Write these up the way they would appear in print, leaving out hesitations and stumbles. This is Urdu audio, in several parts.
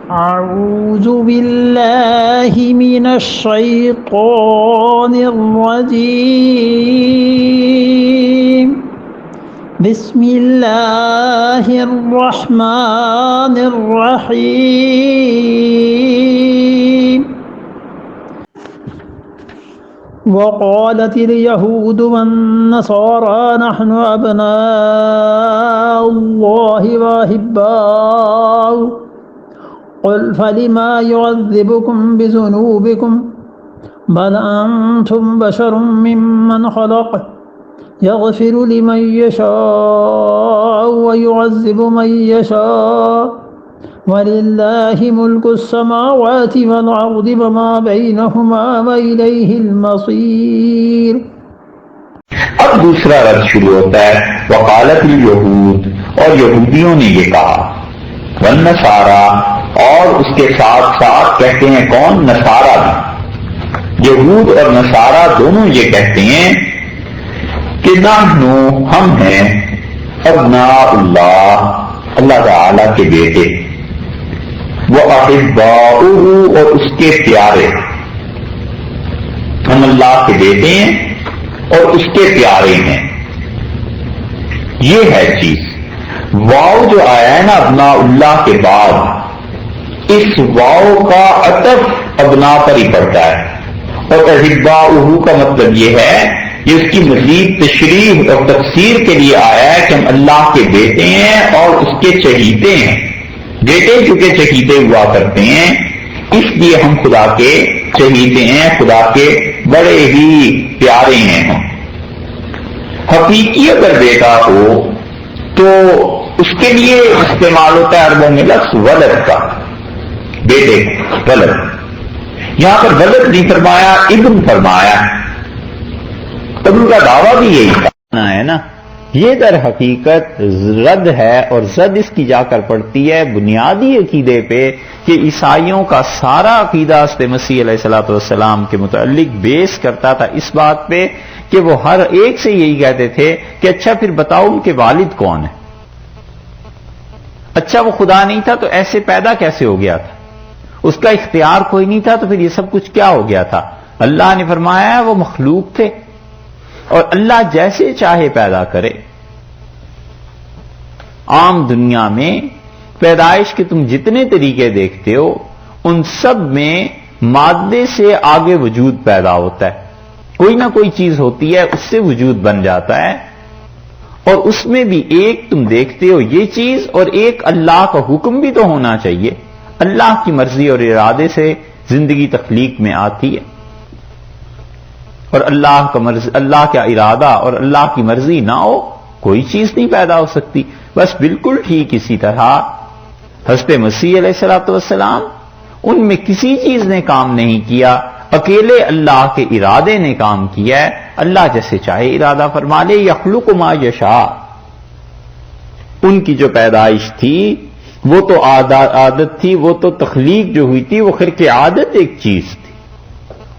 أعوذ بالله من الشيطان الرجيم بسم الله الرحمن الرحيم وقالت اليهود والنصارى نحن أبناء الله وأحباؤه قل فلما يعذبكم بذنوبكم بل أنتم بشر ممن خلق يغفر لمن يشاء ويعذب من يشاء ولله ملك السماوات والأرض وما بينهما وإليه المصير۔ اب دوسرا رد شروع ہوتا ہے وقالت الیہود، اور یہودیوں نے یہ کہا، والنصارى، اور اس کے ساتھ ساتھ کہتے ہیں کون؟ نصارہ بھی۔ یہود اور نصارہ دونوں یہ کہتے ہیں کہ نحن، ہم ہیں، ابناء اللہ، اللہ تعالی کے بیٹے، وَأَحِبَّاؤُهُ، اور اس کے پیارے، ہم اللہ کے بیٹے ہیں اور اس کے پیارے ہیں۔ یہ ہے چیز۔ واؤ جو آیا ہے نا ابناء اللہ کے بعد، اس واؤ کا عطف ابنا پر ہی پڑتا ہے، اور احباؤہ کا مطلب یہ ہے کہ اس کی مزید تشریح اور تفسیر کے لیے آیا ہے کہ ہم اللہ کے بیٹے ہیں اور اس کے چہیتے ہیں۔ بیٹے چونکہ چہیتے ہوا کرتے ہیں، اس لیے ہم خدا کے چہیتے ہیں، خدا کے بڑے ہی پیارے ہیں ہم۔ حقیقی اگر بیٹا ہو تو اس کے لیے استعمال ہوتا ہے عربوں میں لفظ ولد کا، بیٹے ولد۔ یہاں پر ولد نہیں فرمایا، ابن فرمایا۔ ابن کا دعویٰ بھی یہی ہے نا۔ یہ در حقیقت رد ہے، اور زد اس کی جا کر پڑتی ہے بنیادی عقیدے پہ کہ عیسائیوں کا سارا عقیدہ حضرت مسیح علیہ الصلوۃ والسلام کے متعلق بیس کرتا تھا اس بات پہ کہ وہ ہر ایک سے یہی کہتے تھے کہ اچھا پھر بتاؤ ان کے والد کون ہیں؟ اچھا وہ خدا نہیں تھا تو ایسے پیدا کیسے ہو گیا تھا؟ اس کا اختیار کوئی نہیں تھا تو پھر یہ سب کچھ کیا ہو گیا تھا؟ اللہ نے فرمایا وہ مخلوق تھے، اور اللہ جیسے چاہے پیدا کرے۔ عام دنیا میں پیدائش کے تم جتنے طریقے دیکھتے ہو ان سب میں مادے سے آگے وجود پیدا ہوتا ہے، کوئی نہ کوئی چیز ہوتی ہے اس سے وجود بن جاتا ہے، اور اس میں بھی ایک تم دیکھتے ہو یہ چیز، اور ایک اللہ کا حکم بھی تو ہونا چاہیے۔ اللہ کی مرضی اور ارادے سے زندگی تخلیق میں آتی ہے، اور اللہ کا ارادہ اور اللہ کی مرضی نہ ہو کوئی چیز نہیں پیدا ہو سکتی۔ بس بالکل ٹھیک اسی طرح حضرت مسیح علیہ الصلوۃ والسلام، ان میں کسی چیز نے کام نہیں کیا، اکیلے اللہ کے ارادے نے کام کیا ہے۔ اللہ جیسے چاہے ارادہ فرما لے، یخلق ما یشاء۔ ان کی جو پیدائش تھی وہ تو عادت تھی، وہ تو تخلیق جو ہوئی تھی وہ خرق عادت ایک چیز تھی،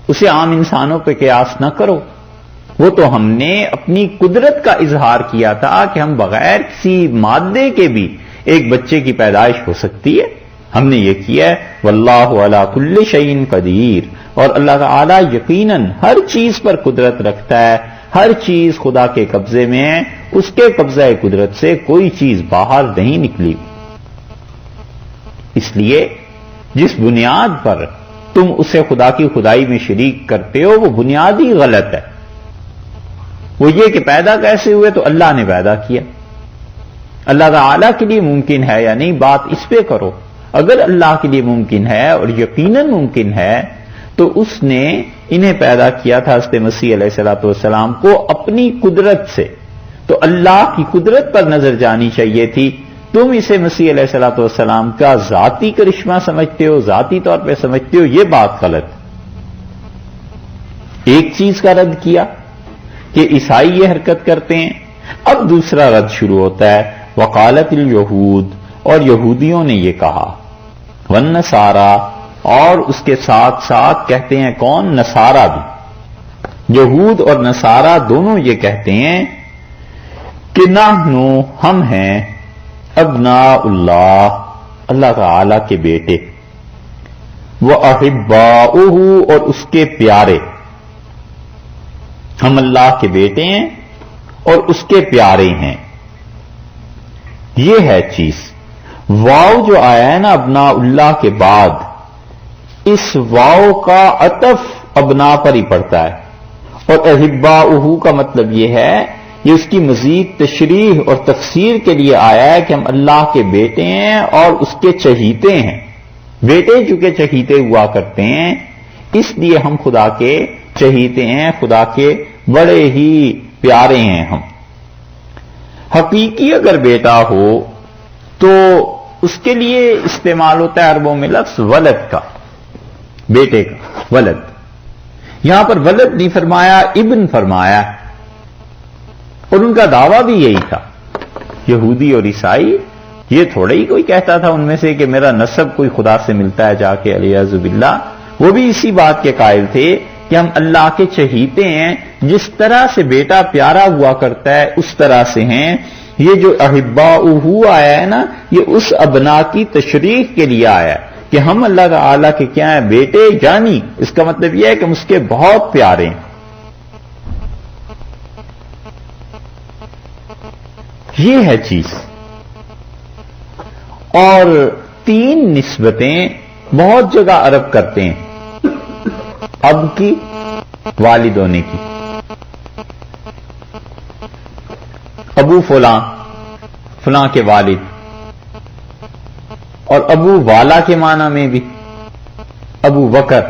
اسے عام انسانوں پہ قیاس نہ کرو۔ وہ تو ہم نے اپنی قدرت کا اظہار کیا تھا کہ ہم بغیر کسی مادے کے بھی ایک بچے کی پیدائش ہو سکتی ہے، ہم نے یہ کیا ہے۔ واللہ علی کل شیء قدیر، اور اللہ تعالی یقیناً ہر چیز پر قدرت رکھتا ہے، ہر چیز خدا کے قبضے میں ہے، اس کے قبضہ قدرت سے کوئی چیز باہر نہیں نکلی۔ اس لیے جس بنیاد پر تم اسے خدا کی خدائی میں شریک کرتے ہو وہ بنیادی غلط ہے۔ وہ یہ کہ پیدا کیسے ہوئے، تو اللہ نے پیدا کیا۔ اللہ تعالیٰ کے لیے ممکن ہے یا نہیں، بات اس پہ کرو۔ اگر اللہ کے لیے ممکن ہے اور یقیناً ممکن ہے تو اس نے انہیں پیدا کیا تھا حضرت مسیح علیہ الصلوۃ والسلام کو اپنی قدرت سے، تو اللہ کی قدرت پر نظر جانی چاہیے تھی۔ تم اسے مسیح علیہ الصلوۃ والسلام کا ذاتی کرشمہ سمجھتے ہو، ذاتی طور پہ سمجھتے ہو، یہ بات غلط۔ ایک چیز کا رد کیا کہ عیسائی یہ حرکت کرتے ہیں، اب دوسرا رد شروع ہوتا ہے وقالت الیہود، اور یہودیوں نے یہ کہا، والنصارى، اور اس کے ساتھ ساتھ کہتے ہیں کون؟ نصارہ بھی۔ یہود اور نصارہ دونوں یہ کہتے ہیں کہ نحن، ہم ہیں، ابناء اللہ، اللہ تعالی کے بیٹے، وَأَحِبَّاؤُهُ اور اس کے پیارے. ہم اللہ کے بیٹے ہیں اور اس کے پیارے ہیں. یہ ہے چیز. واو جو آیا ہے نا ابنا اللہ کے بعد، اس واو کا عطف ابنا پر ہی پڑتا ہے، اور احباؤہ کا مطلب یہ ہے، یہ اس کی مزید تشریح اور تفسیر کے لیے آیا ہے کہ ہم اللہ کے بیٹے ہیں اور اس کے چہیتے ہیں. بیٹے چونکہ چہیتے ہوا کرتے ہیں، اس لیے ہم خدا کے چہیتے ہیں، خدا کے بڑے ہی پیارے ہیں ہم. حقیقی اگر بیٹا ہو تو اس کے لیے استعمال ہوتا ہے عربوں میں لفظ ولد کا، بیٹے کا ولد. یہاں پر ولد نہیں فرمایا، ابن فرمایا، اور ان کا دعویٰ بھی یہی تھا. یہودی اور عیسائی یہ تھوڑا ہی کوئی کہتا تھا ان میں سے کہ میرا نسب کوئی خدا سے ملتا ہے جا کے علیہ باللہ. وہ بھی اسی بات کے قائل تھے کہ ہم اللہ کے چہیتے ہیں، جس طرح سے بیٹا پیارا ہوا کرتا ہے اس طرح سے ہیں. یہ جو احباؤہ آیا ہے نا، یہ اس ابنا کی تشریح کے لیے آیا ہے کہ ہم اللہ تعالیٰ کے کیا ہیں، بیٹے. یعنی اس کا مطلب یہ ہے کہ ہم اس کے بہت پیارے ہیں. یہ ہے چیز. اور 3 نسبتیں بہت جگہ عرب کرتے ہیں، اب کی، والد ہونے کی. ابو فلاں، فلاں کے والد، اور ابو والا کے معنی میں بھی ابو بکر،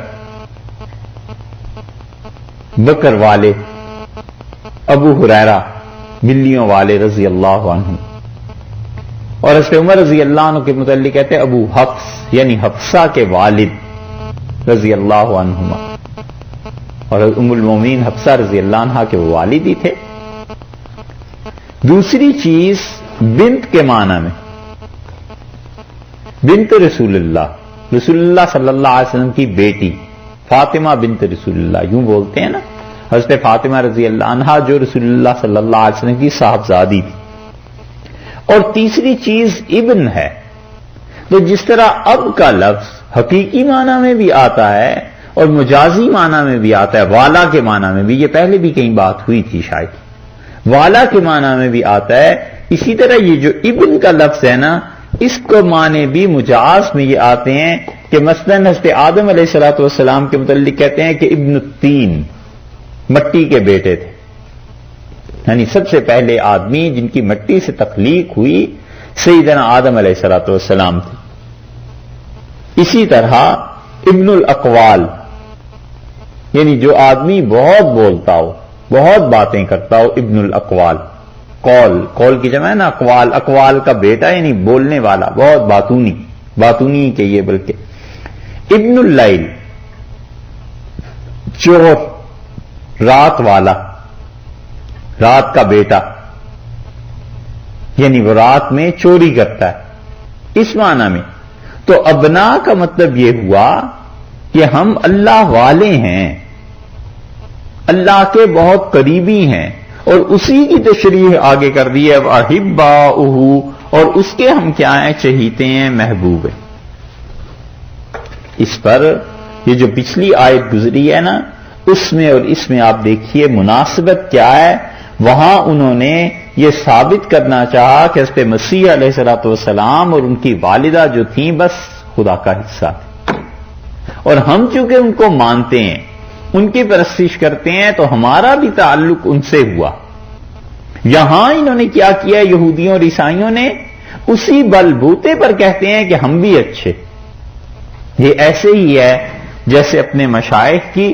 بکر والے، ابو ہریرہ بلیوں والے رضی اللہ عنہ. اور حضرت عمر رضی اللہ عنہ کے متعلق کہتے ہیں ابو حفص، یعنی حفصہ کے والد رضی اللہ عنہما. اور ام المومنین حفصہ رضی اللہ عنہا کے وہ والد ہی تھے. دوسری چیز بنت کے معنی میں، بنت رسول اللہ، رسول اللہ صلی اللہ علیہ وسلم کی بیٹی فاطمہ بنت رسول اللہ، یوں بولتے ہیں نا. حضرت فاطمہ رضی اللہ عنہا جو رسول اللہ صلی اللہ علیہ وسلم کی صاحبزادی تھی. اور تیسری چیز ابن ہے. تو جس طرح اب کا لفظ حقیقی معنی میں بھی آتا ہے اور مجازی معنی میں بھی آتا ہے، والا کے معنی میں بھی، یہ پہلے بھی کئی بات ہوئی تھی شاید، والا کے معنی میں بھی آتا ہے. اسی طرح یہ جو ابن کا لفظ ہے نا، اس کو معنی بھی مجاز میں یہ آتے ہیں کہ مثلا حضرت آدم علیہ الصلوۃ والسلام کے متعلق کہتے ہیں کہ ابن الطین، مٹی کے بیٹے تھے. یعنی سب سے پہلے آدمی جن کی مٹی سے تخلیق ہوئی سیدنا آدم علیہ الصلوۃ والسلام تھے. اسی طرح ابن الاقوال، یعنی جو آدمی بہت بولتا ہو، بہت باتیں کرتا ہو، ابن الاقوال. قول کی جمع ہے نا اقوال، اقوال کا بیٹا یعنی بولنے والا، بہت باتونی، باتونی کہیے بلکہ. ابن اللیل، چور، رات والا، رات کا بیٹا، یعنی وہ رات میں چوری کرتا ہے اس معنی میں. تو ابنا کا مطلب یہ ہوا کہ ہم اللہ والے ہیں، اللہ کے بہت قریبی ہیں، اور اسی کی تشریح آگے کر دی ہے وَأَحِبَّاؤُهُ، اور اس کے ہم کیا ہیں، چہیتے ہیں، محبوب ہیں. اس پر یہ جو پچھلی آیت گزری ہے نا، اس میں اور اس میں آپ دیکھیے مناسبت کیا ہے. وہاں انہوں نے یہ ثابت کرنا چاہا کہ حضرت مسیح علیہ الصلوۃ والسلام اور ان کی والدہ جو تھیں بس خدا کا حصہ تھی، اور ہم چونکہ ان کو مانتے ہیں، ان کی پرستش کرتے ہیں، تو ہمارا بھی تعلق ان سے ہوا. یہاں انہوں نے کیا کیا، یہودیوں اور عیسائیوں نے اسی بل بوتے پر کہتے ہیں کہ ہم بھی اچھے. یہ ایسے ہی ہے جیسے اپنے مشائخ کی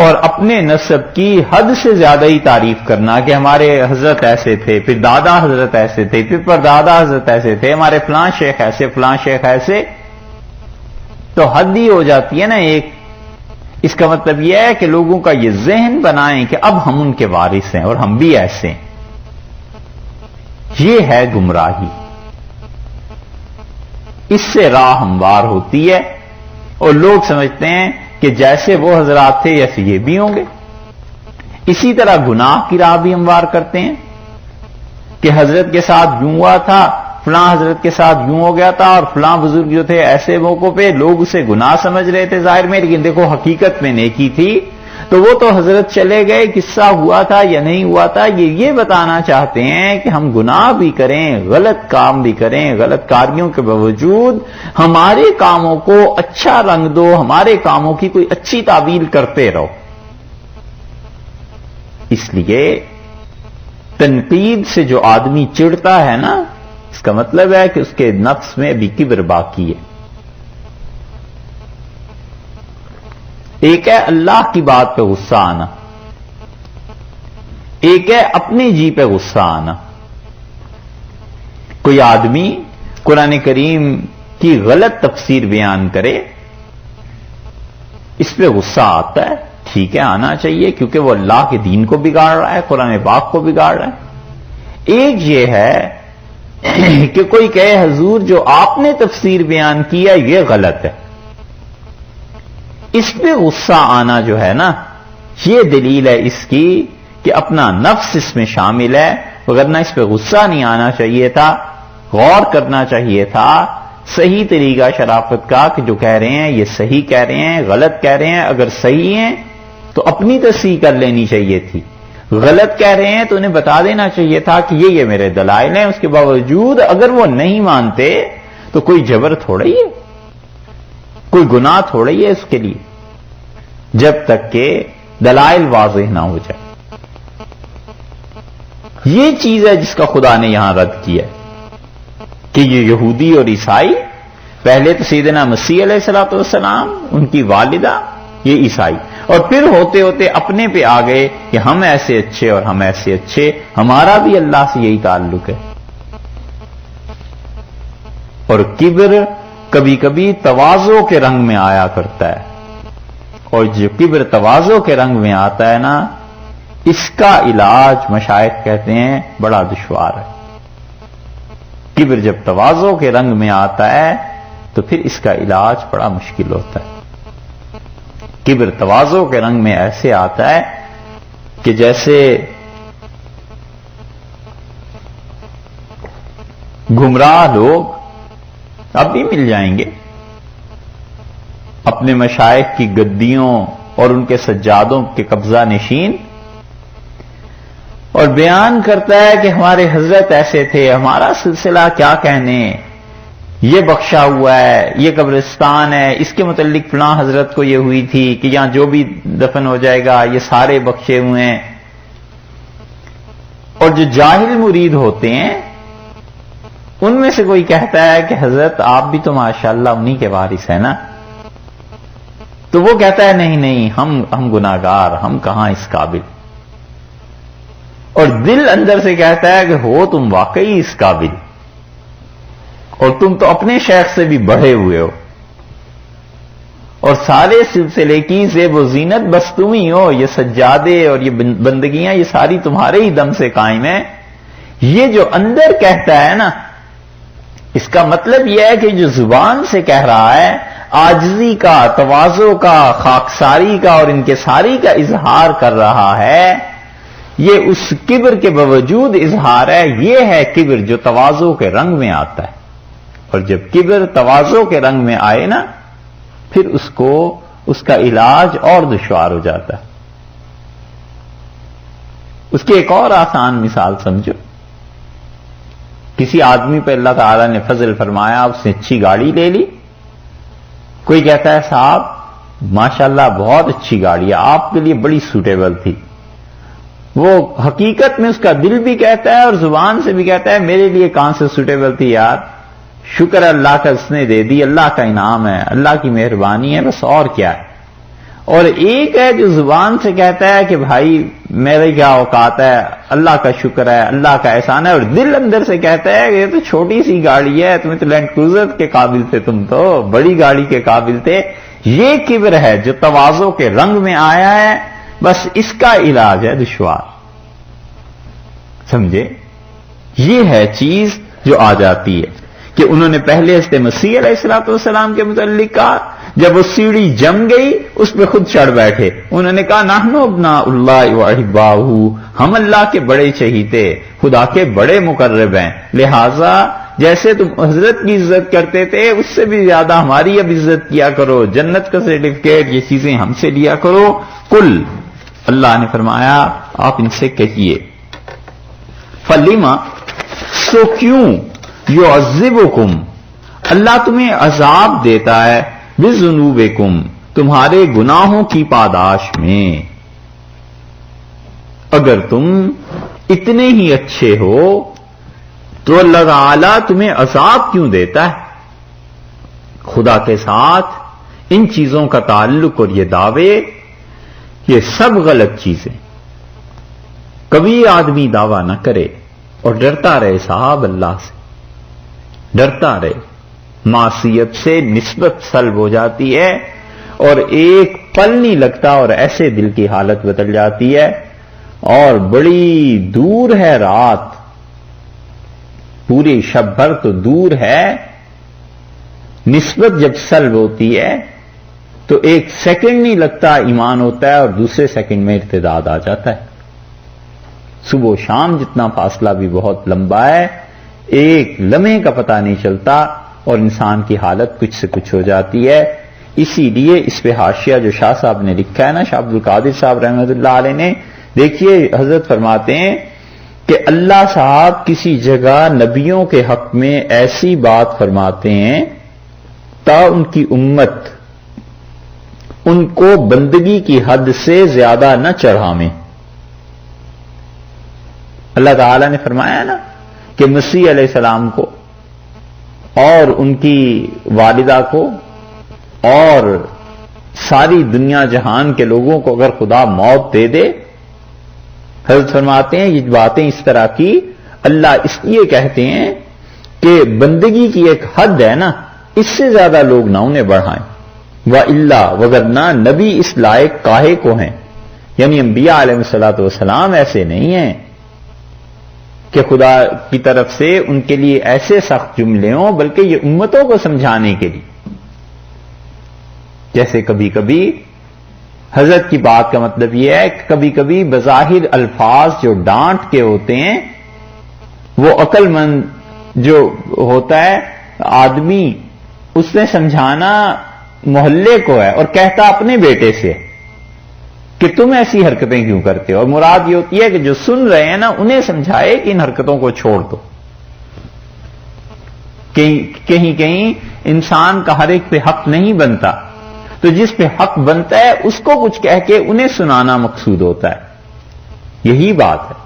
اور اپنے نسب کی حد سے زیادہ ہی تعریف کرنا کہ ہمارے حضرت ایسے تھے، پھر دادا حضرت ایسے تھے، پھر پردادا حضرت ایسے تھے، ہمارے فلاں شیخ ایسے، فلاں شیخ ایسے. تو حد ہی ہو جاتی ہے نا ایک. اس کا مطلب یہ ہے کہ لوگوں کا یہ ذہن بنائیں کہ اب ہم ان کے وارث ہیں اور ہم بھی ایسے ہیں. یہ ہے گمراہی. اس سے راہ ہموار ہوتی ہے اور لوگ سمجھتے ہیں کہ جیسے وہ حضرات تھے ایسے یہ بھی ہوں گے. اسی طرح گناہ کی راہ بھی ہموار کرتے ہیں کہ حضرت کے ساتھ یوں ہوا تھا، فلاں حضرت کے ساتھ یوں ہو گیا تھا اور فلاں بزرگ جو تھے ایسے موقعوں پہ لوگ اسے گناہ سمجھ رہے تھے ظاہر میں، لیکن دیکھو حقیقت میں نیکی تھی، تو وہ تو حضرت چلے گئے، قصہ ہوا تھا یا نہیں ہوا تھا، یہ بتانا چاہتے ہیں کہ ہم گناہ بھی کریں، غلط کام بھی کریں، غلط کاریوں کے باوجود ہمارے کاموں کو اچھا رنگ دو، ہمارے کاموں کی کوئی اچھی تعبیر کرتے رہو۔ اس لیے تنقید سے جو آدمی چڑھتا ہے نا، اس کا مطلب ہے کہ اس کے نفس میں بھی کبر باقی ہے۔ ایک ہے اللہ کی بات پہ غصہ آنا، ایک ہے اپنے جی پہ غصہ آنا۔ کوئی آدمی قرآن کریم کی غلط تفسیر بیان کرے، اس پہ غصہ آتا ہے، ٹھیک ہے آنا چاہیے، کیونکہ وہ اللہ کے دین کو بگاڑ رہا ہے، قرآن پاک کو بگاڑ رہا ہے۔ ایک یہ ہے کہ کوئی کہے حضور جو آپ نے تفسیر بیان کیا یہ غلط ہے، اس پہ غصہ آنا جو ہے نا، یہ دلیل ہے اس کی کہ اپنا نفس اس میں شامل ہے، وگرنہ اس پہ غصہ نہیں آنا چاہیے تھا، غور کرنا چاہیے تھا، صحیح طریقہ شرافت کا کہ جو کہہ رہے ہیں یہ صحیح کہہ رہے ہیں، غلط کہہ رہے ہیں، اگر صحیح ہیں تو اپنی تصحیح کر لینی چاہیے تھی، غلط کہہ رہے ہیں تو انہیں بتا دینا چاہیے تھا کہ یہ میرے دلائل ہیں، اس کے باوجود اگر وہ نہیں مانتے تو کوئی جبر تھوڑا ہی ہے، کوئی گناہ تھوڑا ہی ہے اس کے لیے، جب تک کہ دلائل واضح نہ ہو جائے۔ یہ چیز ہے جس کا خدا نے یہاں رد کیا ہے کہ یہ یہودی اور عیسائی، پہلے تو سیدنا مسیح علیہ الصلوۃ والسلام، ان کی والدہ، یہ عیسائی، اور پھر ہوتے ہوتے اپنے پہ آ گئے کہ ہم ایسے اچھے اور ہم ایسے اچھے، ہمارا بھی اللہ سے یہی تعلق ہے۔ اور کبر کبھی کبھی تواضع کے رنگ میں آیا کرتا ہے، اور جو کبر تواضع کے رنگ میں آتا ہے نا، اس کا علاج مشائخ کہتے ہیں بڑا دشوار ہے۔ کبر جب تواضع کے رنگ میں آتا ہے تو پھر اس کا علاج بڑا مشکل ہوتا ہے۔ کبر تواضع کے رنگ میں ایسے آتا ہے کہ جیسے گمراہ لوگ اب بھی مل جائیں گے اپنے مشائخ کی گدیوں اور ان کے سجادوں کے قبضہ نشین، اور بیان کرتا ہے کہ ہمارے حضرت ایسے تھے، ہمارا سلسلہ کیا کہنے، یہ بخشا ہوا ہے، یہ قبرستان ہے، اس کے متعلق فلاں حضرت کو یہ ہوئی تھی کہ یہاں جو بھی دفن ہو جائے گا یہ سارے بخشے ہوئے ہیں۔ اور جو جاہل مرید ہوتے ہیں ان میں سے کوئی کہتا ہے کہ حضرت آپ بھی تو ماشاءاللہ انہی کے وارث ہیں نا، تو وہ کہتا ہے نہیں نہیں ہم گناہگار، ہم کہاں اس قابل، اور دل اندر سے کہتا ہے کہ ہو تم واقعی اس قابل، اور تم تو اپنے شیخ سے بھی بڑھے ہوئے ہو، اور سارے سلسلے کی زیب و زینت بس تم ہی ہو، یہ سجادے اور یہ بندگیاں یہ ساری تمہارے ہی دم سے قائم ہیں۔ یہ جو اندر کہتا ہے نا، اس کا مطلب یہ ہے کہ جو زبان سے کہہ رہا ہے عاجزی کا، تواضع کا، خاکساری کا اور انکساری کا اظہار کر رہا ہے، یہ اس کبر کے باوجود اظہار ہے، یہ ہے کبر جو تواضع کے رنگ میں آتا ہے۔ اور جب کبر تواضع کے رنگ میں آئے نا، پھر اس کا علاج اور دشوار ہو جاتا ہے۔ اس کی ایک اور آسان مثال سمجھو، کسی آدمی پہ اللہ تعالیٰ نے فضل فرمایا، اس نے اچھی گاڑی لے لی، کوئی کہتا ہے صاحب ماشاءاللہ بہت اچھی گاڑی ہے، آپ کے لیے بڑی سوٹیبل تھی، وہ حقیقت میں اس کا دل بھی کہتا ہے اور زبان سے بھی کہتا ہے میرے لیے کہاں سے سوٹیبل تھی یار، شکر اللہ کا اس نے دے دی، اللہ کا انعام ہے، اللہ کی مہربانی ہے، بس اور کیا ہے۔ اور ایک ہے جو زبان سے کہتا ہے کہ بھائی میرے کیا اوقات ہے، اللہ کا شکر ہے، اللہ کا احسان ہے، اور دل اندر سے کہتا ہے کہ یہ تو چھوٹی سی گاڑی ہے، تمہیں تو لینڈ کروزر کے قابل تھے، تم تو بڑی گاڑی کے قابل تھے۔ یہ کبر ہے جو تواضع کے رنگ میں آیا ہے، بس اس کا علاج ہے دشوار، سمجھے؟ یہ ہے چیز جو آ جاتی ہے کہ انہوں نے پہلے حضرت مسیح علیہ الصلوۃ والسلام کے متعلق کہا، جب وہ سیڑھی جم گئی اس پہ خود چڑھ بیٹھے، انہوں نے کہا نحن ابناء اللہ واحباؤہ، ہم اللہ کے بڑے چہیتے، خدا کے بڑے مقرب ہیں، لہذا جیسے تم حضرت کی عزت کرتے تھے اس سے بھی زیادہ ہماری اب عزت کیا کرو، جنت کا سرٹیفکیٹ یہ چیزیں ہم سے لیا کرو. کل اللہ نے فرمایا آپ ان سے کہیے فلیما سو کیوں یعذبکم اللہ تمہیں عذاب دیتا ہے بذنوبکم تمہارے گناہوں کی پاداش میں. اگر تم اتنے ہی اچھے ہو تو اللہ تعالیٰ تمہیں عذاب کیوں دیتا ہے؟ خدا کے ساتھ ان چیزوں کا تعلق اور یہ دعوے یہ سب غلط چیزیں. کبھی آدمی دعویٰ نہ کرے اور ڈرتا رہے صاحب اللہ سے، ڈرتا رہے. معصیت سے نسبت سلب ہو جاتی ہے اور ایک پل نہیں لگتا اور ایسے دل کی حالت بدل جاتی ہے اور بڑی دور ہے رات، پوری شب بھر تو دور ہے. نسبت جب سلب ہوتی ہے تو ایک سیکنڈ نہیں لگتا ایمان ہوتا ہے اور دوسرے سیکنڈ میں ارتداد آ جاتا ہے. صبح و شام جتنا فاصلہ بھی بہت لمبا ہے، ایک لمحے کا پتہ نہیں چلتا اور انسان کی حالت کچھ سے کچھ ہو جاتی ہے. اسی لیے اس پہ حاشیہ جو شاہ صاحب نے لکھا ہے نا، شاہ عبد القادر صاحب رحمۃ اللہ علیہ نے، دیکھیے حضرت فرماتے ہیں کہ اللہ صاحب کسی جگہ نبیوں کے حق میں ایسی بات فرماتے ہیں تا ان کی امت ان کو بندگی کی حد سے زیادہ نہ چڑھامیں. اللہ تعالی نے فرمایا نا کہ مسیح علیہ السلام کو اور ان کی والدہ کو اور ساری دنیا جہان کے لوگوں کو اگر خدا موت دے دے، حضرت فرماتے ہیں یہ باتیں اس طرح کی اللہ اس لیے کہتے ہیں کہ بندگی کی ایک حد ہے نا، اس سے زیادہ لوگ نہ انہیں بڑھائیں. وَإِلَّا وگرنہ نبی اس لائق کاہے کو ہیں، یعنی انبیاء علیہ الصلوۃ والسلام ایسے نہیں ہیں کہ خدا کی طرف سے ان کے لیے ایسے سخت جملے ہوں، بلکہ یہ امتوں کو سمجھانے کے لیے. جیسے کبھی کبھی حضرت کی بات کا مطلب یہ ہے کہ کبھی کبھی بظاہر الفاظ جو ڈانٹ کے ہوتے ہیں وہ عقل مند جو ہوتا ہے آدمی اس نے سمجھانا محلے کو ہے اور کہتا اپنے بیٹے سے کہ تم ایسی حرکتیں کیوں کرتے ہو، اور مراد یہ ہوتی ہے کہ جو سن رہے ہیں نا انہیں سمجھائے کہ ان حرکتوں کو چھوڑ دو. کہیں کہیں انسان کا ہر ایک پہ حق نہیں بنتا، تو جس پہ حق بنتا ہے اس کو کچھ کہہ کے انہیں سنانا مقصود ہوتا ہے. یہی بات ہے.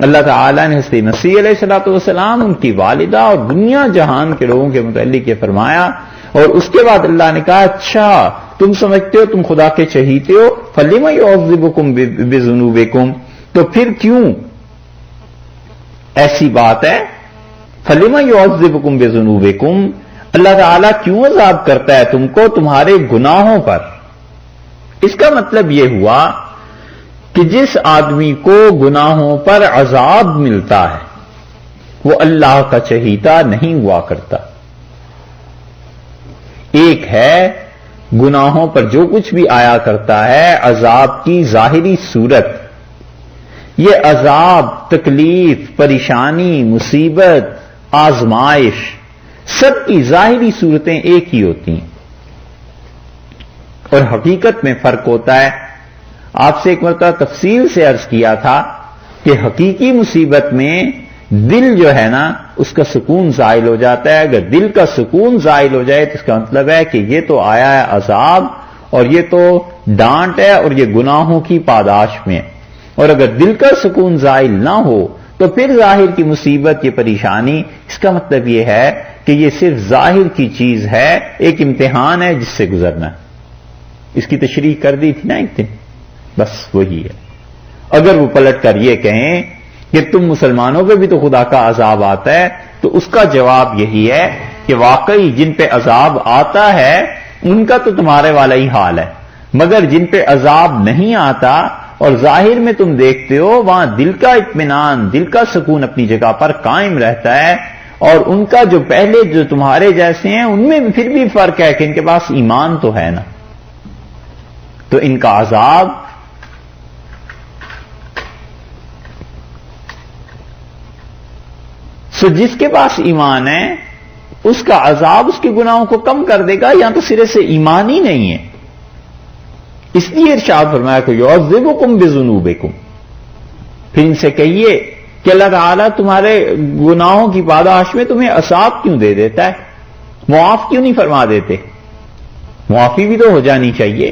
اللہ تعالیٰ نے حضرت مسیح علیہ الصلوۃ والسلام، ان کی والدہ اور دنیا جہان کے لوگوں کے متعلق یہ فرمایا، اور اس کے بعد اللہ نے کہا اچھا تم سمجھتے ہو تم خدا کے چہیتے ہو، فَلِمَ يُعَذِّبُكُم بِذُنُوبِكُم تو پھر کیوں ایسی بات ہے. فَلِمَ يُعَذِّبُكُم بِذُنُوبِكُم اللہ تعالیٰ کیوں عذاب کرتا ہے تم کو تمہارے گناہوں پر. اس کا مطلب یہ ہوا کہ جس آدمی کو گناہوں پر عذاب ملتا ہے وہ اللہ کا چہیتا نہیں ہوا کرتا. ایک ہے گناہوں پر جو کچھ بھی آیا کرتا ہے عذاب کی ظاہری صورت، یہ عذاب، تکلیف، پریشانی، مصیبت، آزمائش سب کی ظاہری صورتیں ایک ہی ہوتی ہیں اور حقیقت میں فرق ہوتا ہے. آپ سے ایک مرتبہ تفصیل سے عرض کیا تھا کہ حقیقی مصیبت میں دل جو ہے نا اس کا سکون زائل ہو جاتا ہے. اگر دل کا سکون زائل ہو جائے تو اس کا مطلب ہے کہ یہ تو آیا ہے عذاب اور یہ تو ڈانٹ ہے اور یہ گناہوں کی پاداش میں. اور اگر دل کا سکون زائل نہ ہو تو پھر ظاہر کی مصیبت، یہ پریشانی، اس کا مطلب یہ ہے کہ یہ صرف ظاہر کی چیز ہے، ایک امتحان ہے جس سے گزرنا ہے. اس کی تشریح کر دی تھی نا ایک دن، بس وہی ہے. اگر وہ پلٹ کر یہ کہیں کہ تم مسلمانوں پہ بھی تو خدا کا عذاب آتا ہے تو اس کا جواب یہی ہے کہ واقعی جن پہ عذاب آتا ہے ان کا تو تمہارے والا ہی حال ہے، مگر جن پہ عذاب نہیں آتا اور ظاہر میں تم دیکھتے ہو وہاں دل کا اطمینان، دل کا سکون اپنی جگہ پر قائم رہتا ہے. اور ان کا جو پہلے جو تمہارے جیسے ہیں ان میں پھر بھی فرق ہے کہ ان کے پاس ایمان تو ہے نا، تو ان کا عذاب سو جس کے پاس ایمان ہے اس کا عذاب اس کے گناہوں کو کم کر دے گا، یا تو سرے سے ایمان ہی نہیں ہے. اس لیے ارشاد فرمایا کہ یعذبکم بذنوبکم. پھر ان سے کہیے کہ اللہ تعالیٰ تمہارے گناہوں کی پاداش میں تمہیں عذاب کیوں دے دیتا ہے، معاف کیوں نہیں فرما دیتے؟ معافی بھی تو ہو جانی چاہیے.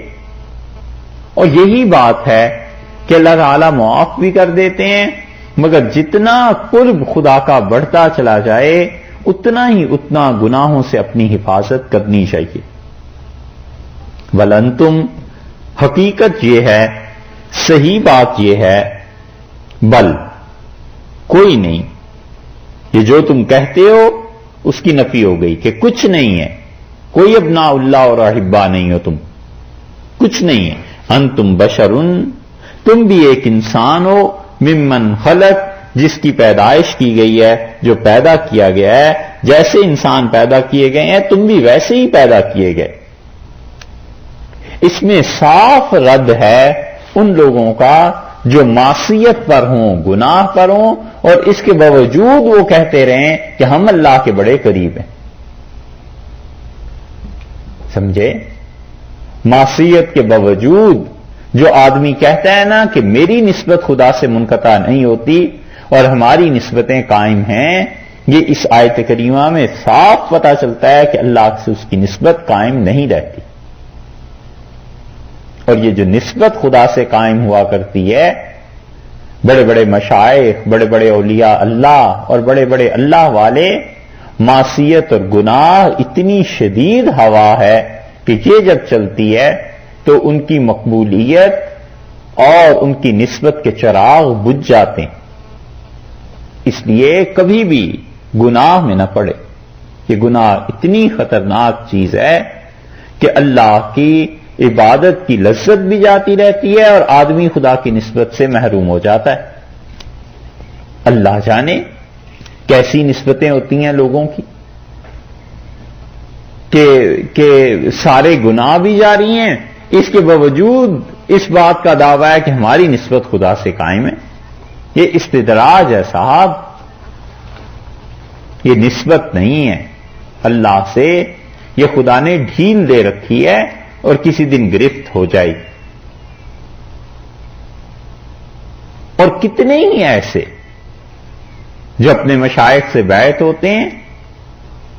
اور یہی بات ہے کہ اللہ تعالیٰ معاف بھی کر دیتے ہیں، مگر جتنا قرب خدا کا بڑھتا چلا جائے اتنا گناہوں سے اپنی حفاظت کرنی چاہیے. ولنتم، حقیقت یہ ہے، صحیح بات یہ ہے، بل کوئی نہیں. یہ جو تم کہتے ہو اس کی نفی ہو گئی کہ کچھ نہیں ہے، کوئی ابناء اللہ اور احبا نہیں ہو تم، کچھ نہیں ہے. انتم بشرن، تم بھی ایک انسان ہو، ممن خلق، جس کی پیدائش کی گئی ہے، جو پیدا کیا گیا ہے. جیسے انسان پیدا کیے گئے ہیں تم بھی ویسے ہی پیدا کیے گئے. اس میں صاف رد ہے ان لوگوں کا جو معصیت پر ہوں، گناہ پر ہوں، اور اس کے باوجود وہ کہتے رہیں کہ ہم اللہ کے بڑے قریب ہیں. سمجھے؟ معصیت کے باوجود جو آدمی کہتا ہے نا کہ میری نسبت خدا سے منقطع نہیں ہوتی اور ہماری نسبتیں قائم ہیں، یہ اس آیت کریمہ میں صاف پتہ چلتا ہے کہ اللہ سے اس کی نسبت قائم نہیں رہتی. اور یہ جو نسبت خدا سے قائم ہوا کرتی ہے، بڑے بڑے مشائخ، بڑے بڑے اولیاء اللہ اور بڑے بڑے اللہ والے، معصیت اور گناہ اتنی شدید ہوا ہے کہ یہ جب چلتی ہے تو ان کی مقبولیت اور ان کی نسبت کے چراغ بجھ جاتے ہیں. اس لیے کبھی بھی گناہ میں نہ پڑے. یہ گناہ اتنی خطرناک چیز ہے کہ اللہ کی عبادت کی لذت بھی جاتی رہتی ہے اور آدمی خدا کی نسبت سے محروم ہو جاتا ہے. اللہ جانے کیسی نسبتیں ہوتی ہیں لوگوں کی کہ سارے گناہ بھی جاری ہیں، اس کے باوجود اس بات کا دعویٰ ہے کہ ہماری نسبت خدا سے قائم ہے. یہ استدراج ہے صاحب، یہ نسبت نہیں ہے اللہ سے. یہ خدا نے ڈھیل دے رکھی ہے اور کسی دن گرفت ہو جائے. اور کتنے ہی ایسے جو اپنے مشائخ سے بیعت ہوتے ہیں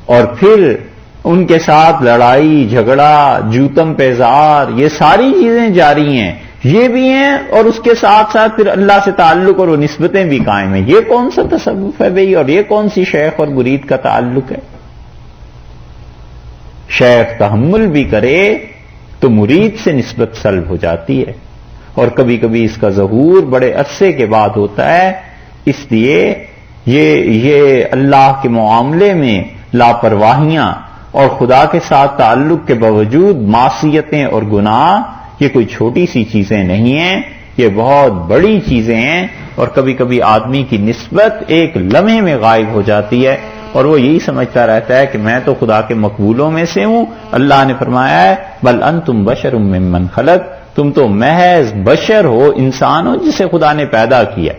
اور پھر ان کے ساتھ لڑائی جھگڑا جوتم پیزار یہ ساری چیزیں جاری ہیں، یہ بھی ہیں، اور اس کے ساتھ ساتھ پھر اللہ سے تعلق اور وہ نسبتیں بھی قائم ہیں. یہ کون سا تصوف ہے بھئی؟ اور یہ کون سی شیخ اور مرید کا تعلق ہے؟ شیخ تحمل بھی کرے تو مرید سے نسبت سلب ہو جاتی ہے، اور کبھی کبھی اس کا ظہور بڑے عرصے کے بعد ہوتا ہے. اس لیے یہ اللہ کے معاملے میں لاپرواہیاں اور خدا کے ساتھ تعلق کے باوجود معصیتیں اور گناہ یہ کوئی چھوٹی سی چیزیں نہیں ہیں، یہ بہت بڑی چیزیں ہیں. اور کبھی کبھی آدمی کی نسبت ایک لمحے میں غائب ہو جاتی ہے اور وہ یہی سمجھتا رہتا ہے کہ میں تو خدا کے مقبولوں میں سے ہوں. اللہ نے فرمایا ہے بل انتم بشر ممن خلق، تم تو محض بشر ہو، انسان ہو جسے خدا نے پیدا کیا.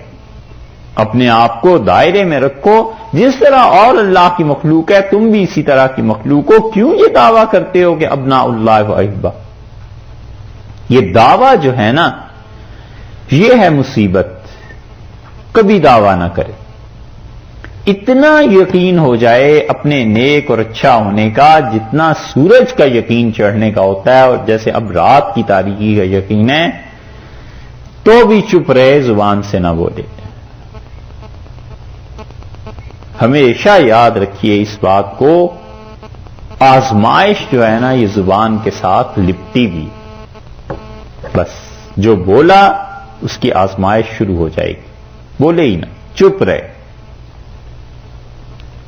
اپنے آپ کو دائرے میں رکھو، جس طرح اور اللہ کی مخلوق ہے تم بھی اسی طرح کی مخلوق ہو. کیوں یہ دعویٰ کرتے ہو کہ ابناء اللہ و احبا؟ یہ دعویٰ جو ہے نا یہ ہے مصیبت. کبھی دعویٰ نہ کرے. اتنا یقین ہو جائے اپنے نیک اور اچھا ہونے کا جتنا سورج کا یقین چڑھنے کا ہوتا ہے، اور جیسے اب رات کی تاریکی کا یقین ہے، تو بھی چپ رہے، زبان سے نہ بولے. ہمیشہ یاد رکھیے اس بات کو، آزمائش جو ہے نا یہ زبان کے ساتھ لپٹی بھی. بس جو بولا اس کی آزمائش شروع ہو جائے گی. بولے ہی نہ، چپ رہے.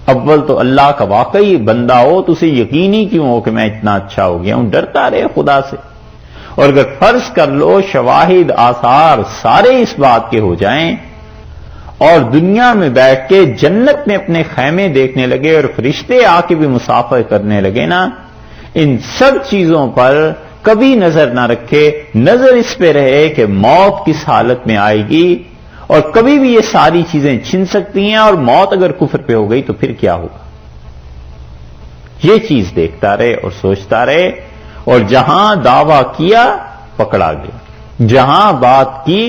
اول تو اللہ کا واقعی بندہ ہو تو اسے یقین ہی کیوں ہو کہ میں اتنا اچھا ہو گیا ہوں، ڈرتا رہے خدا سے. اور اگر فرض کر لو شواہد آثار سارے اس بات کے ہو جائیں اور دنیا میں بیٹھ کے جنت میں اپنے خیمے دیکھنے لگے اور فرشتے آ کے بھی مسافر کرنے لگے نا، ان سب چیزوں پر کبھی نظر نہ رکھے. نظر اس پہ رہے کہ موت کس حالت میں آئے گی اور کبھی بھی یہ ساری چیزیں چھن سکتی ہیں، اور موت اگر کفر پہ ہو گئی تو پھر کیا ہوگا؟ یہ چیز دیکھتا رہے اور سوچتا رہے، اور جہاں دعویٰ کیا پکڑا گیا، جہاں بات کی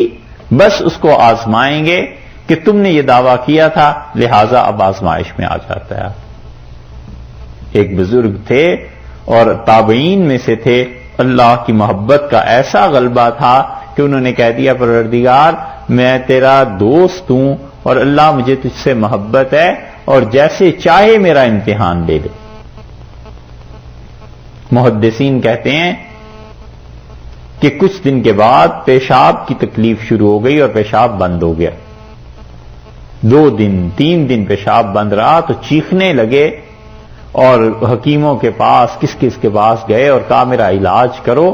بس اس کو آزمائیں گے کہ تم نے یہ دعویٰ کیا تھا، لہذا اب آزمائش میں آ جاتا ہے۔ ایک بزرگ تھے اور تابعین میں سے تھے، اللہ کی محبت کا ایسا غلبہ تھا کہ انہوں نے کہہ دیا پروردگار میں تیرا دوست ہوں اور اللہ مجھے تجھ سے محبت ہے، اور جیسے چاہے میرا امتحان لے لے۔ محدثین کہتے ہیں کہ کچھ دن کے بعد پیشاب کی تکلیف شروع ہو گئی اور پیشاب بند ہو گیا۔ 2 دن 3 دن پیشاب بند رہا تو چیخنے لگے، اور حکیموں کے پاس کس کس کے پاس گئے اور کہا میرا علاج کرو،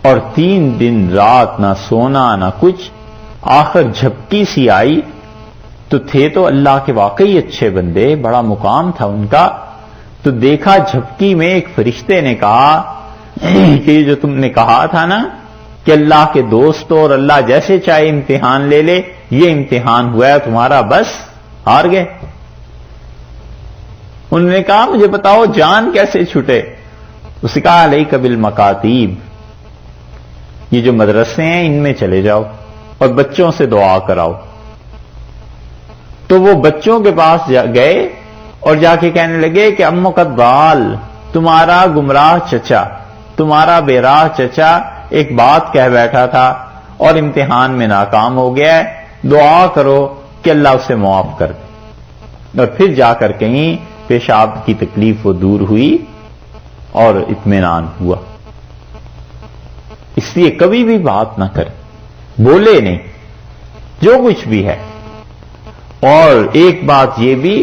اور 3 دن رات نہ سونا نہ کچھ، آخر جھپکی سی آئی تو تھے تو اللہ کے واقعی اچھے بندے، بڑا مقام تھا ان کا، تو دیکھا جھپکی میں ایک فرشتے نے کہا کہ یہ جو تم نے کہا تھا نا کہ اللہ کے دوست اور اللہ جیسے چاہے امتحان لے لے، یہ امتحان ہوا ہے تمہارا، بس ہار گئے۔ انہوں نے کہا مجھے بتاؤ جان کیسے چھٹے؟ اس نے کہا علیک بالمکاتیب، یہ جو مدرسے ہیں ان میں چلے جاؤ اور بچوں سے دعا کراؤ۔ تو وہ بچوں کے پاس گئے اور جا کے کہنے لگے کہ امک الضال، تمہارا گمراہ چچا، تمہارا بے راہ چچا ایک بات کہہ بیٹھا تھا اور امتحان میں ناکام ہو گیا ہے، دعا کرو کہ اللہ اسے معاف کر دے۔ اور پھر جا کر کہیں پیشاب کی تکلیف وہ دور ہوئی اور اطمینان ہوا۔ اس لیے کبھی بھی بات نہ کرے، بولے نہیں جو کچھ بھی ہے۔ اور ایک بات یہ بھی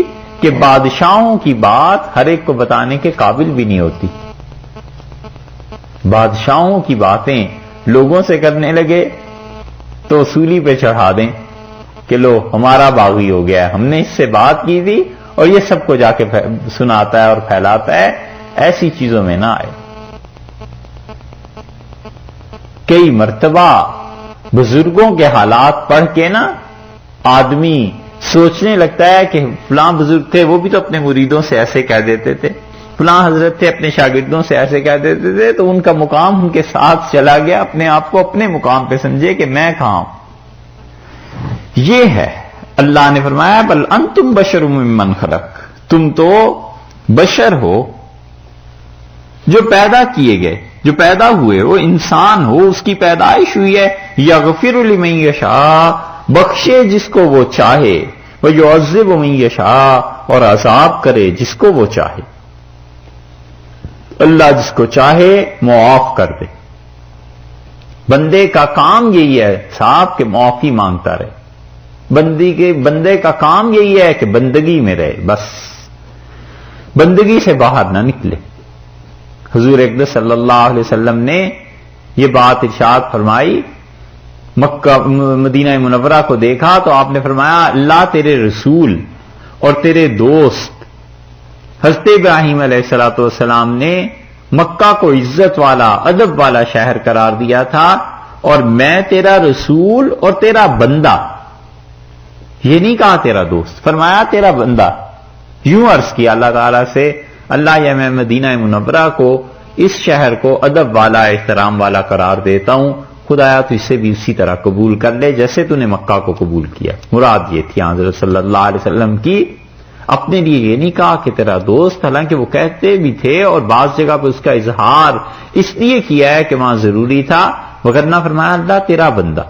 کہ بادشاہوں کی بات ہر ایک کو بتانے کے قابل بھی نہیں ہوتی۔ بادشاہوں کی باتیں لوگوں سے کرنے لگے تو اصولی پہ چڑھا دیں کہ لو ہمارا باغی ہو گیا ہے، ہم نے اس سے بات کی تھی اور یہ سب کو جا کے سناتا ہے اور پھیلاتا ہے۔ ایسی چیزوں میں نہ آئے۔ کئی مرتبہ بزرگوں کے حالات پڑھ کے نا آدمی سوچنے لگتا ہے کہ فلاں بزرگ تھے وہ بھی تو اپنے مریدوں سے ایسے کہہ دیتے تھے، فلاں حضرت تھے اپنے شاگردوں سے ایسے کہہ دیتے تھے، تو ان کا مقام ان کے ساتھ چلا گیا، اپنے آپ کو اپنے مقام پہ سمجھے کہ میں کہاں ہوں۔ یہ ہے اللہ نے فرمایا بل انتم بشر ممن خلق، تم تو بشر ہو جو پیدا کیے گئے، جو پیدا ہوئے، وہ انسان ہو، اس کی پیدائش ہوئی ہے۔ یغفر لمن یشاء، بخشے جس کو وہ چاہے، ویعذب من یشاء، اور عذاب کرے جس کو وہ چاہے۔ اللہ جس کو چاہے معاف کر دے۔ بندے کا کام یہی ہے صاحب کہ معافی مانگتا رہے، بندے کا کام یہی ہے کہ بندگی میں رہے، بس بندگی سے باہر نہ نکلے۔ حضور اقدس صلی اللہ علیہ وسلم نے یہ بات ارشاد فرمائی، مکہ مدینہ منورہ کو دیکھا تو آپ نے فرمایا اللہ تیرے رسول اور تیرے دوست حضرت ابراہیم علیہ الصلوۃ والسلام نے مکہ کو عزت والا ادب والا شہر قرار دیا تھا، اور میں تیرا رسول اور تیرا بندہ، یہ نہیں کہا تیرا دوست، فرمایا تیرا بندہ۔ یوں عرض کیا اللہ تعالیٰ سے اللہ یا میں مدینہ منورہ کو، اس شہر کو ادب والا احترام والا قرار دیتا ہوں، خدایا تو اسے بھی اسی طرح قبول کر لے جیسے تو نے مکہ کو قبول کیا۔ مراد یہ تھی حضرت صلی اللہ علیہ وسلم کی، اپنے لیے یہ نہیں کہا کہ تیرا دوست، حالانکہ وہ کہتے بھی تھے اور بعض جگہ پہ اس کا اظہار اس لیے کیا ہے کہ وہاں ضروری تھا، وگرنہ فرمایا اللہ تیرا بندہ۔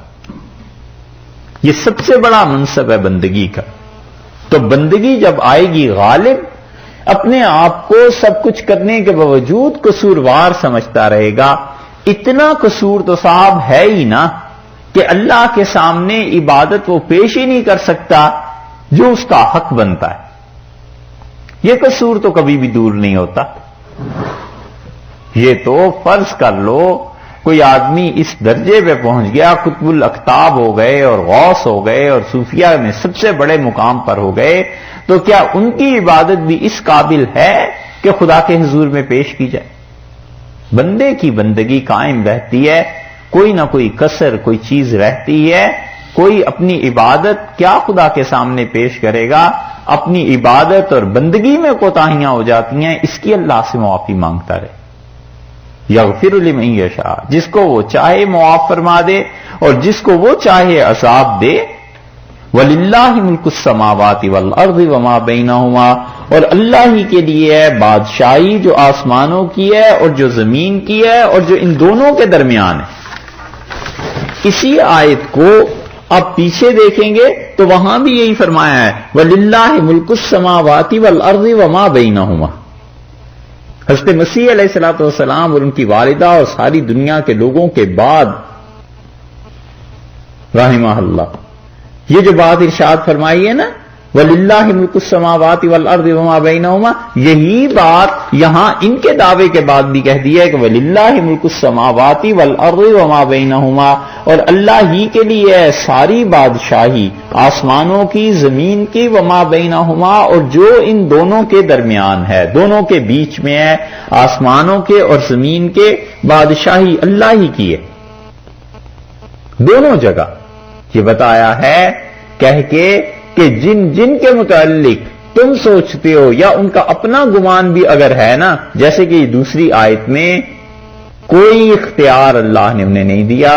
یہ سب سے بڑا منصب ہے بندگی کا۔ تو بندگی جب آئے گی غالب اپنے آپ کو سب کچھ کرنے کے باوجود قصوروار سمجھتا رہے گا۔ اتنا قصور تو صاحب ہے ہی نا کہ اللہ کے سامنے عبادت وہ پیش ہی نہیں کر سکتا جو اس کا حق بنتا ہے۔ یہ قصور تو کبھی بھی دور نہیں ہوتا۔ یہ تو فرض کر لو کوئی آدمی اس درجے پہ پہنچ گیا، قطب الاقطاب ہو گئے اور غوث ہو گئے اور صوفیہ میں سب سے بڑے مقام پر ہو گئے، تو کیا ان کی عبادت بھی اس قابل ہے کہ خدا کے حضور میں پیش کی جائے؟ بندے کی بندگی قائم رہتی ہے، کوئی نہ کوئی کسر کوئی چیز رہتی ہے، کوئی اپنی عبادت کیا خدا کے سامنے پیش کرے گا؟ اپنی عبادت اور بندگی میں کوتاہیاں ہو جاتی ہیں، اس کی اللہ سے معافی مانگتا رہے. یغفر لمن یشاء، جس کو وہ چاہے معاف فرما دے اور جس کو وہ چاہے عذاب دے. وَلِلَّهِ مُلْكُ السَّمَاوَاتِ وَالْأَرْضِ وَمَا بَيْنَهُمَا، اور اللہ ہی کے لیے ہے بادشاہی جو آسمانوں کی ہے اور جو زمین کی ہے اور جو ان دونوں کے درمیان ہے. اسی آیت کو آپ پیچھے دیکھیں گے تو وہاں بھی یہی فرمایا ہے وَلِلَّهِ مُلْكُ السَّمَاوَاتِ وَالْأَرْضِ وَمَا بَيْنَهُمَا. حضرت مسیح علیہ الصلوۃ والسلام اور ان کی والدہ اور ساری دنیا کے لوگوں کے بعد رحمہ اللہ یہ جو بات ارشاد فرمائی ہے نا وَلِلَّهِ مُلْكُ السَّمَاوَاتِ وَالْأَرْضِ وَمَا بَيْنَهُمَا، یہی بات یہاں ان کے دعوے کے بعد بھی کہہ دی ہے کہ وَلِلَّهِ مُلْكُ السَّمَاوَاتِ وَالْأَرْضِ وَمَا بَيْنَهُمَا، اور اللہ ہی کے لیے ہے ساری بادشاہی آسمانوں کی زمین کی وما بینہما، اور جو ان دونوں کے درمیان ہے، دونوں کے بیچ میں ہے، آسمانوں کے اور زمین کے بادشاہی اللہ ہی کی ہے. دونوں جگہ یہ بتایا ہے کہہ کے کہ جن جن کے متعلق تم سوچتے ہو یا ان کا اپنا گمان بھی اگر ہے نا، جیسے کہ دوسری آیت میں کوئی اختیار اللہ نے انہیں نہیں دیا،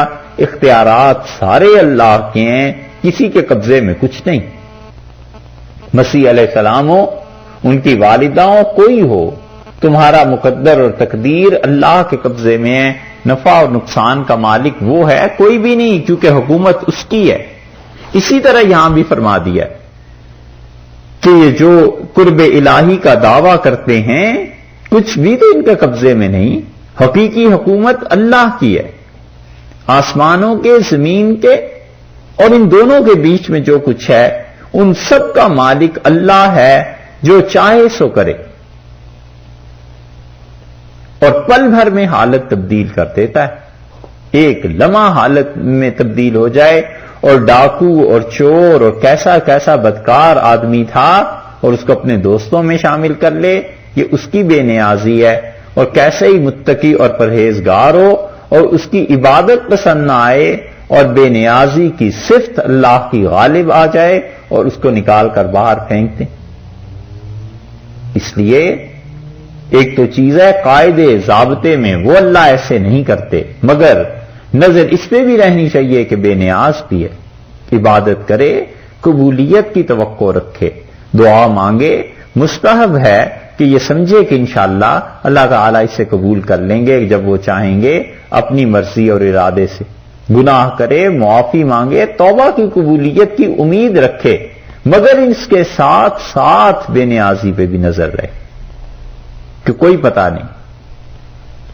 اختیارات سارے اللہ کے ہیں، کسی کے قبضے میں کچھ نہیں. مسیح علیہ السلام ہو، ان کی والدہ ہو، کوئی ہو، تمہارا مقدر اور تقدیر اللہ کے قبضے میں ہے. نفع اور نقصان کا مالک وہ ہے، کوئی بھی نہیں، کیونکہ حکومت اس کی ہے. اسی طرح یہاں بھی فرما دیا کہ یہ جو قرب الہی کا دعویٰ کرتے ہیں کچھ بھی تو ان کے قبضے میں نہیں، حقیقی حکومت اللہ کی ہے، آسمانوں کے، زمین کے اور ان دونوں کے بیچ میں جو کچھ ہے ان سب کا مالک اللہ ہے، جو چاہے سو کرے اور پل بھر میں حالت تبدیل کر دیتا ہے. ایک لمحہ حالت میں تبدیل ہو جائے اور ڈاکو اور چور اور کیسا کیسا بدکار آدمی تھا اور اس کو اپنے دوستوں میں شامل کر لے، یہ اس کی بے نیازی ہے. اور کیسے ہی متقی اور پرہیزگار ہو اور اس کی عبادت پسند نہ آئے اور بے نیازی کی صفت اللہ کی غالب آ جائے اور اس کو نکال کر باہر پھینک دیں. اس لیے ایک تو چیز ہے قاعدے ضابطے میں وہ اللہ ایسے نہیں کرتے، مگر نظر اس پہ بھی رہنی چاہیے کہ بے نیاز بھی ہے، عبادت کرے، قبولیت کی توقع رکھے، دعا مانگے. مستحب ہے کہ یہ سمجھے کہ انشاءاللہ اللہ تعالیٰ اسے قبول کر لیں گے جب وہ چاہیں گے اپنی مرضی اور ارادے سے. گناہ کرے، معافی مانگے، توبہ کی قبولیت کی امید رکھے، مگر اس کے ساتھ ساتھ بے نیازی پہ بھی نظر رہے کہ کوئی پتہ نہیں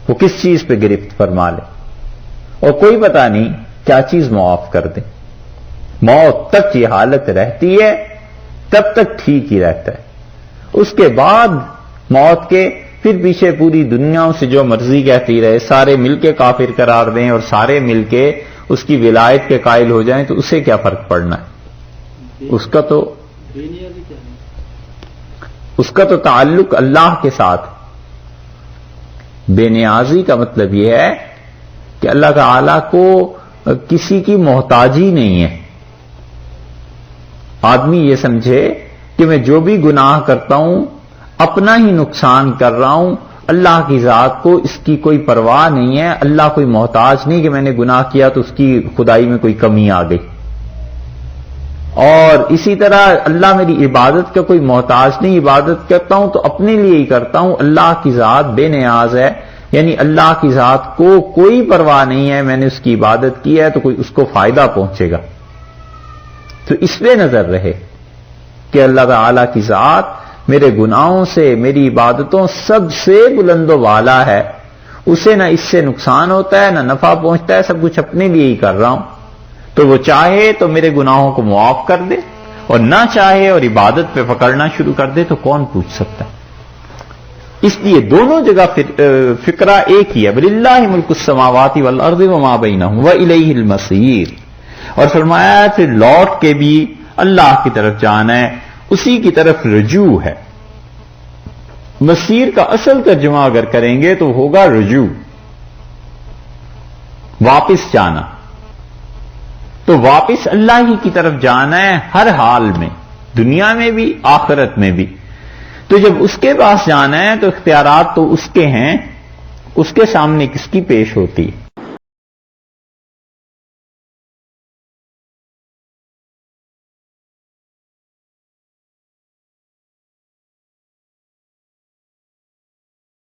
وہ کس چیز پہ گرفت فرما لے اور کوئی پتہ نہیں کیا چیز معاف کر دے. موت تک یہ حالت رہتی ہے، تب تک ٹھیک ہی رہتا ہے. اس کے بعد موت کے پھر پیچھے پوری دنیا سے جو مرضی کہتی رہے، سارے مل کے کافر قرار دیں اور سارے مل کے اس کی ولایت کے قائل ہو جائیں تو اسے کیا فرق پڑنا ہے؟ اس کا تو تعلق اللہ کے ساتھ. بے نیازی کا مطلب یہ ہے کہ اللہ تعالیٰ کو کسی کی محتاجی نہیں ہے. آدمی یہ سمجھے کہ میں جو بھی گناہ کرتا ہوں اپنا ہی نقصان کر رہا ہوں، اللہ کی ذات کو اس کی کوئی پرواہ نہیں ہے، اللہ کوئی محتاج نہیں کہ میں نے گناہ کیا تو اس کی خدائی میں کوئی کمی آ گئی. اور اسی طرح اللہ میری عبادت کا کوئی محتاج نہیں، عبادت کرتا ہوں تو اپنے لیے ہی کرتا ہوں. اللہ کی ذات بے نیاز ہے، یعنی اللہ کی ذات کو کوئی پرواہ نہیں ہے، میں نے اس کی عبادت کی ہے تو کوئی اس کو فائدہ پہنچے گا. تو اس پہ نظر رہے کہ اللہ تعالی کی ذات میرے گناہوں سے، میری عبادتوں سب سے بلند و بالا ہے، اسے نہ اس سے نقصان ہوتا ہے نہ نفع پہنچتا ہے، سب کچھ اپنے لیے ہی کر رہا ہوں. تو وہ چاہے تو میرے گناہوں کو معاف کر دے اور نہ چاہے اور عبادت پہ پکڑنا شروع کر دے تو کون پوچھ سکتا ہے. اس لیے دونوں جگہ فقرہ ایک ہی ہے، وَلِلَّهِ مُلْكُ السَّمَاوَاتِ وَالْأَرْضِ وَمَا بَيْنَهُمَا وَإِلَيْهِ الْمَصِيرُ. اور فرمایا پھر لوٹ کے بھی اللہ کی طرف جانا ہے، اسی کی طرف رجوع ہے. مسیر کا اصل ترجمہ اگر کریں گے تو ہوگا رجوع، واپس جانا. تو واپس اللہ ہی کی طرف جانا ہے ہر حال میں، دنیا میں بھی آخرت میں بھی۔ تو جب اس کے پاس جانا ہے تو اختیارات تو اس کے ہیں، اس کے سامنے کس کی پیش ہوتی ہے؟